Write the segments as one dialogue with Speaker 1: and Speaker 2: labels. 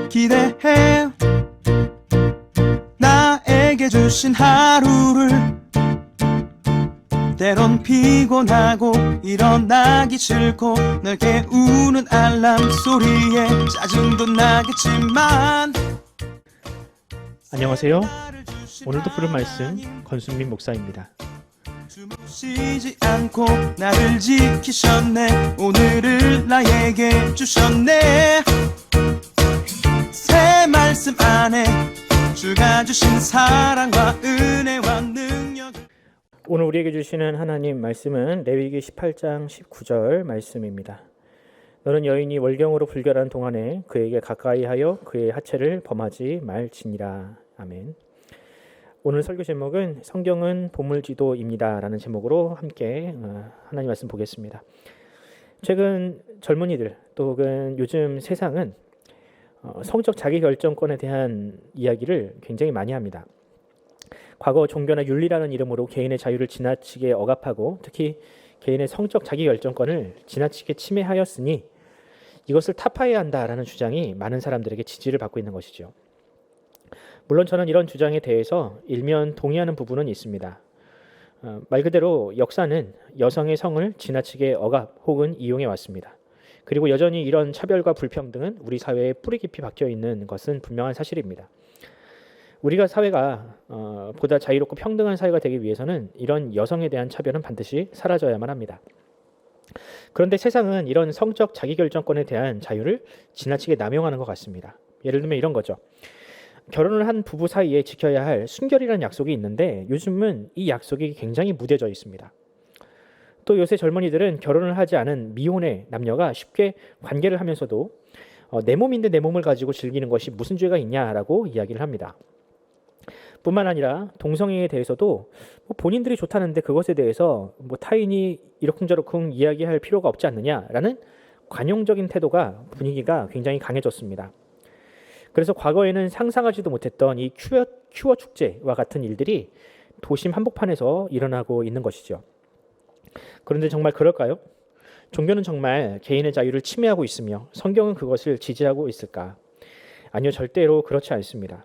Speaker 1: 기대해 나에게 주신 하루를 때론 피곤하고 일어나기 싫고 널 깨우는 알람 소리에 짜증도 나겠지만
Speaker 2: 안녕하세요. 오늘도 부른 말씀 권순민 목사입니다.
Speaker 1: 쉬지 않고 나를 지키셨네. 오늘을 나에게 주셨네. 새 말씀 안에 주가 주신 사랑과 은혜와 능력.
Speaker 2: 오늘 우리에게 주시는 하나님 말씀은 레위기 18장 19절 말씀입니다. 너는 여인이 월경으로 불결한 동안에 그에게 가까이하여 그의 하체를 범하지 말지니라. 아멘. 오늘 설교 제목은 성경은 보물지도입니다 라는 제목으로 함께 하나님 말씀 보겠습니다. 최근 젊은이들 또는 요즘 세상은 성적 자기결정권에 대한 이야기를 굉장히 많이 합니다. 과거 종교나 윤리라는 이름으로 개인의 자유를 지나치게 억압하고 특히 개인의 성적 자기결정권을 지나치게 침해하였으니 이것을 타파해야 한다라는 주장이 많은 사람들에게 지지를 받고 있는 것이죠. 물론 저는 이런 주장에 대해서 일면 동의하는 부분은 있습니다. 말 그대로 역사는 여성의 성을 지나치게 억압 혹은 이용해 왔습니다. 그리고 여전히 이런 차별과 불평등은 우리 사회에 뿌리 깊이 박혀 있는 것은 분명한 사실입니다. 우리가 사회가 보다 자유롭고 평등한 사회가 되기 위해서는 이런 여성에 대한 차별은 반드시 사라져야만 합니다. 그런데 세상은 이런 성적 자기결정권에 대한 자유를 지나치게 남용하는 것 같습니다. 예를 들면 이런 거죠. 결혼을 한 부부 사이에 지켜야 할 순결이라는 약속이 있는데 요즘은 이 약속이 굉장히 무뎌져 있습니다. 또 요새 젊은이들은 결혼을 하지 않은 미혼의 남녀가 쉽게 관계를 하면서도 내 몸인데 내 몸을 가지고 즐기는 것이 무슨 죄가 있냐라고 이야기를 합니다. 뿐만 아니라 동성애에 대해서도 본인들이 좋다는데 그것에 대해서 타인이 이러쿵저러쿵 이야기할 필요가 없지 않느냐라는 관용적인 태도가 분위기가 굉장히 강해졌습니다. 그래서 과거에는 상상하지도 못했던 이 큐어 축제와 같은 일들이 도심 한복판에서 일어나고 있는 것이죠. 그런데 정말 그럴까요? 종교는 정말 개인의 자유를 침해하고 있으며 성경은 그것을 지지하고 있을까? 아니요, 절대로 그렇지 않습니다.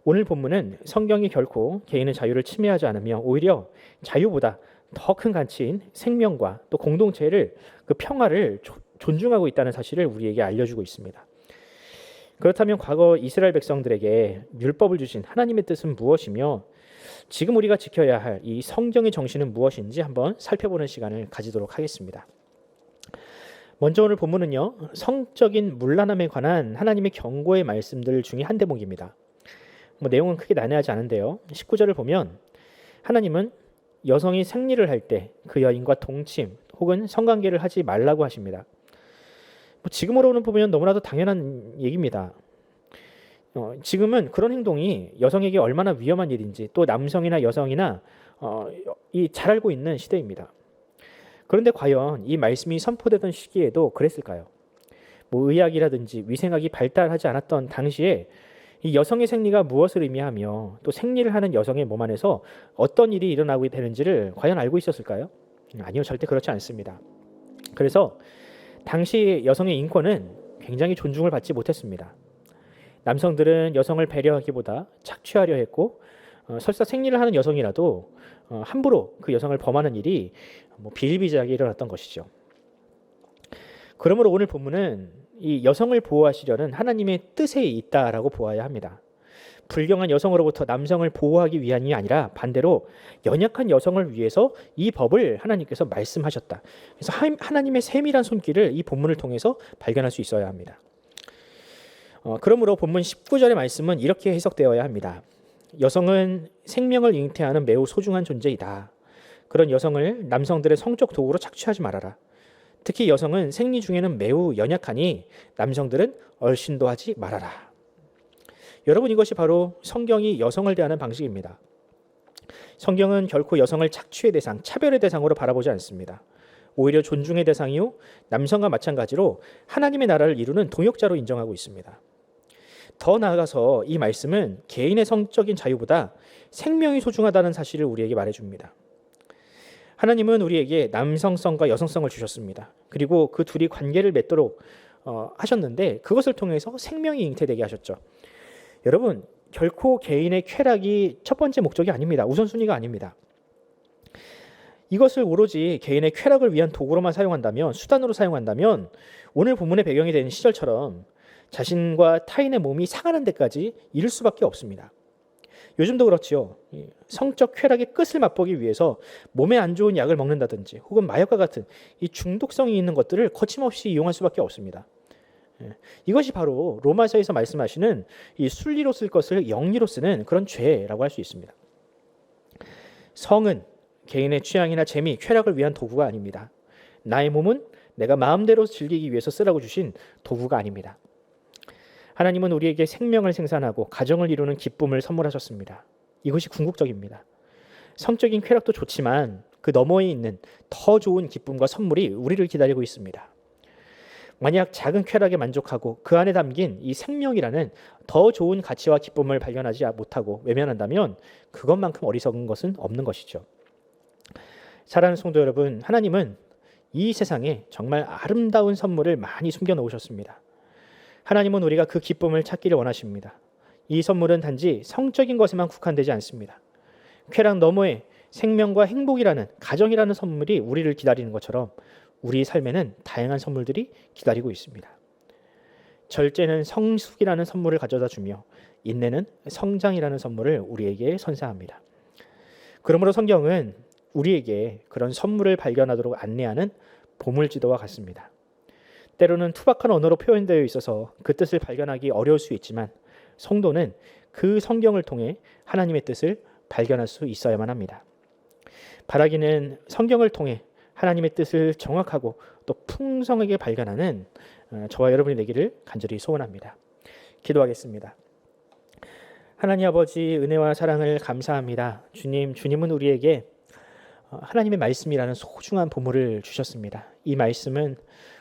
Speaker 2: 오늘 본문은 성경이 결코 개인의 자유를 침해하지 않으며 오히려 자유보다 더 큰 가치인 생명과 또 공동체를 그 평화를 존중하고 있다는 사실을 우리에게 알려주고 있습니다. 그렇다면 과거 이스라엘 백성들에게 율법을 주신 하나님의 뜻은 무엇이며 지금 우리가 지켜야 할 이 성경의 정신은 무엇인지 한번 살펴보는 시간을 가지도록 하겠습니다. 먼저 오늘 본문은요, 성적인 문란함에 관한 하나님의 경고의 말씀들 중에 한 대목입니다. 내용은 크게 난해하지 않은데요. 19절을 보면 하나님은 여성이 생리를 할 때 그 여인과 동침 혹은 성관계를 하지 말라고 하십니다. 지금으로는 보면 너무나도 당연한 얘기입니다. 지금은 그런 행동이 여성에게 얼마나 위험한 일인지 또 남성이나 여성이나 잘 알고 있는 시대입니다. 그런데 과연 이 말씀이 선포되던 시기에도 그랬을까요? 의학이라든지 위생학이 발달하지 않았던 당시에 이 여성의 생리가 무엇을 의미하며 또 생리를 하는 여성의 몸 안에서 어떤 일이 일어나고 되는지를 과연 알고 있었을까요? 아니요, 절대 그렇지 않습니다. 그래서 당시 여성의 인권은 굉장히 존중을 받지 못했습니다. 남성들은 여성을 배려하기보다 착취하려 했고 설사 생리를 하는 여성이라도 함부로 그 여성을 범하는 일이 비일비재하게 일어났던 것이죠. 그러므로 오늘 본문은 이 여성을 보호하시려는 하나님의 뜻에 있다라고 보아야 합니다. 불경한 여성으로부터 남성을 보호하기 위함이 아니라 반대로 연약한 여성을 위해서 이 법을 하나님께서 말씀하셨다. 그래서 하나님의 세밀한 손길을 이 본문을 통해서 발견할 수 있어야 합니다. 그러므로 본문 19절의 말씀은 이렇게 해석되어야 합니다. 여성은 생명을 잉태하는 매우 소중한 존재이다. 그런 여성을 남성들의 성적 도구로 착취하지 말아라. 특히 여성은 생리 중에는 매우 연약하니 남성들은 얼씬도 하지 말아라. 여러분, 이것이 바로 성경이 여성을 대하는 방식입니다. 성경은 결코 여성을 착취의 대상, 차별의 대상으로 바라보지 않습니다. 오히려 존중의 대상이요 남성과 마찬가지로 하나님의 나라를 이루는 동역자로 인정하고 있습니다. 더 나아가서 이 말씀은 개인의 성적인 자유보다 생명이 소중하다는 사실을 우리에게 말해줍니다. 하나님은 우리에게 남성성과 여성성을 주셨습니다. 그리고 그 둘이 관계를 맺도록 하셨는데 그것을 통해서 생명이 잉태되게 하셨죠. 여러분, 결코 개인의 쾌락이 첫 번째 목적이 아닙니다. 우선순위가 아닙니다. 이것을 오로지 개인의 쾌락을 위한 도구로만 사용한다면, 수단으로 사용한다면 오늘 본문의 배경이 되는 시절처럼 자신과 타인의 몸이 상하는 데까지 이를 수밖에 없습니다. 요즘도 그렇지요. 성적 쾌락의 끝을 맛보기 위해서 몸에 안 좋은 약을 먹는다든지 혹은 마약과 같은 이 중독성이 있는 것들을 거침없이 이용할 수밖에 없습니다. 이것이 바로 로마서에서 말씀하시는 이 순리로 쓸 것을 영리로 쓰는 그런 죄라고 할 수 있습니다. 성은 개인의 취향이나 재미, 쾌락을 위한 도구가 아닙니다. 나의 몸은 내가 마음대로 즐기기 위해서 쓰라고 주신 도구가 아닙니다. 하나님은 우리에게 생명을 생산하고 가정을 이루는 기쁨을 선물하셨습니다. 이것이 궁극적입니다. 성적인 쾌락도 좋지만 그 너머에 있는 더 좋은 기쁨과 선물이 우리를 기다리고 있습니다. 만약 작은 쾌락에 만족하고 그 안에 담긴 이 생명이라는 더 좋은 가치와 기쁨을 발견하지 못하고 외면한다면 그것만큼 어리석은 것은 없는 것이죠. 사랑하는 성도 여러분, 하나님은 이 세상에 정말 아름다운 선물을 많이 숨겨 놓으셨습니다. 하나님은 우리가 그 기쁨을 찾기를 원하십니다. 이 선물은 단지 성적인 것에만 국한되지 않습니다. 쾌락 너머에 생명과 행복이라는, 가정이라는 선물이 우리를 기다리는 것처럼 우리 삶에는 다양한 선물들이 기다리고 있습니다. 절제는 성숙이라는 선물을 가져다 주며 인내는 성장이라는 선물을 우리에게 선사합니다. 그러므로 성경은 우리에게 그런 선물을 발견하도록 안내하는 보물지도와 같습니다. 때로는 투박한 언어로 표현되어 있어서 그 뜻을 발견하기 어려울 수 있지만 성도는 그 성경을 통해 하나님의 뜻을 발견할 수 있어야만 합니다. 바라기는 성경을 통해 하나님의 뜻을 정확하고 또 풍성하게 발견하는 저와 여러분이 되기를 간절히 소원합니다. 기도하겠습니다. 하나님 아버지, 은혜와 사랑을 감사합니다. 주님은 우리에게 하나님의 말씀이라는 소중한 보물을 주셨습니다. 이 말씀은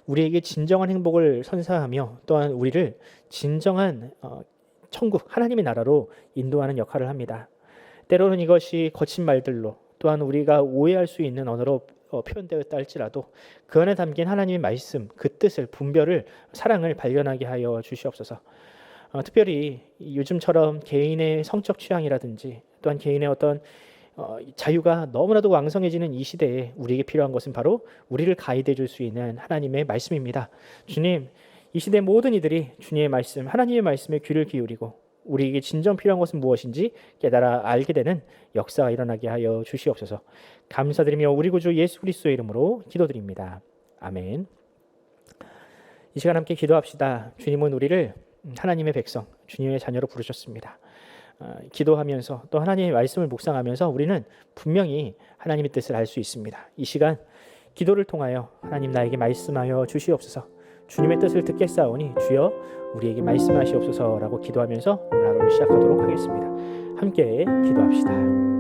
Speaker 2: 우리에게 진정한 행복을 선사하며 또한 우리를 진정한 천국, 하나님의 나라로 인도하는 역할을 합니다. 때로는 이것이 거친 말들로 또한 우리가 오해할 수 있는 언어로 표현되었다 할지라도 그 안에 담긴 하나님의 말씀, 그 뜻을, 분별을, 사랑을 발견하게 하여 주시옵소서. 특별히 요즘처럼 개인의 성적 취향이라든지 또한 개인의 어떤 자유가 너무나도 왕성해지는 이 시대에 우리에게 필요한 것은 바로 우리를 가이드해 줄 수 있는 하나님의 말씀입니다. 주님, 이 시대 모든 이들이 주님의 말씀, 하나님의 말씀에 귀를 기울이고 우리에게 진정 필요한 것은 무엇인지 깨달아 알게 되는 역사가 일어나게 하여 주시옵소서. 감사드리며 우리 구주 예수 그리스도의 이름으로 기도드립니다. 아멘. 이 시간 함께 기도합시다. 주님은 우리를 하나님의 백성, 주님의 자녀로 부르셨습니다. 기도하면서 또 하나님의 말씀을 묵상하면서 우리는 분명히 하나님의 뜻을 알 수 있습니다. 이 시간 기도를 통하여 하나님 나에게 말씀하여 주시옵소서. 주님의 뜻을 듣겠사오니 주여 우리에게 말씀하시옵소서라고 기도하면서 오늘 하루를 시작하도록 하겠습니다. 함께 기도합시다.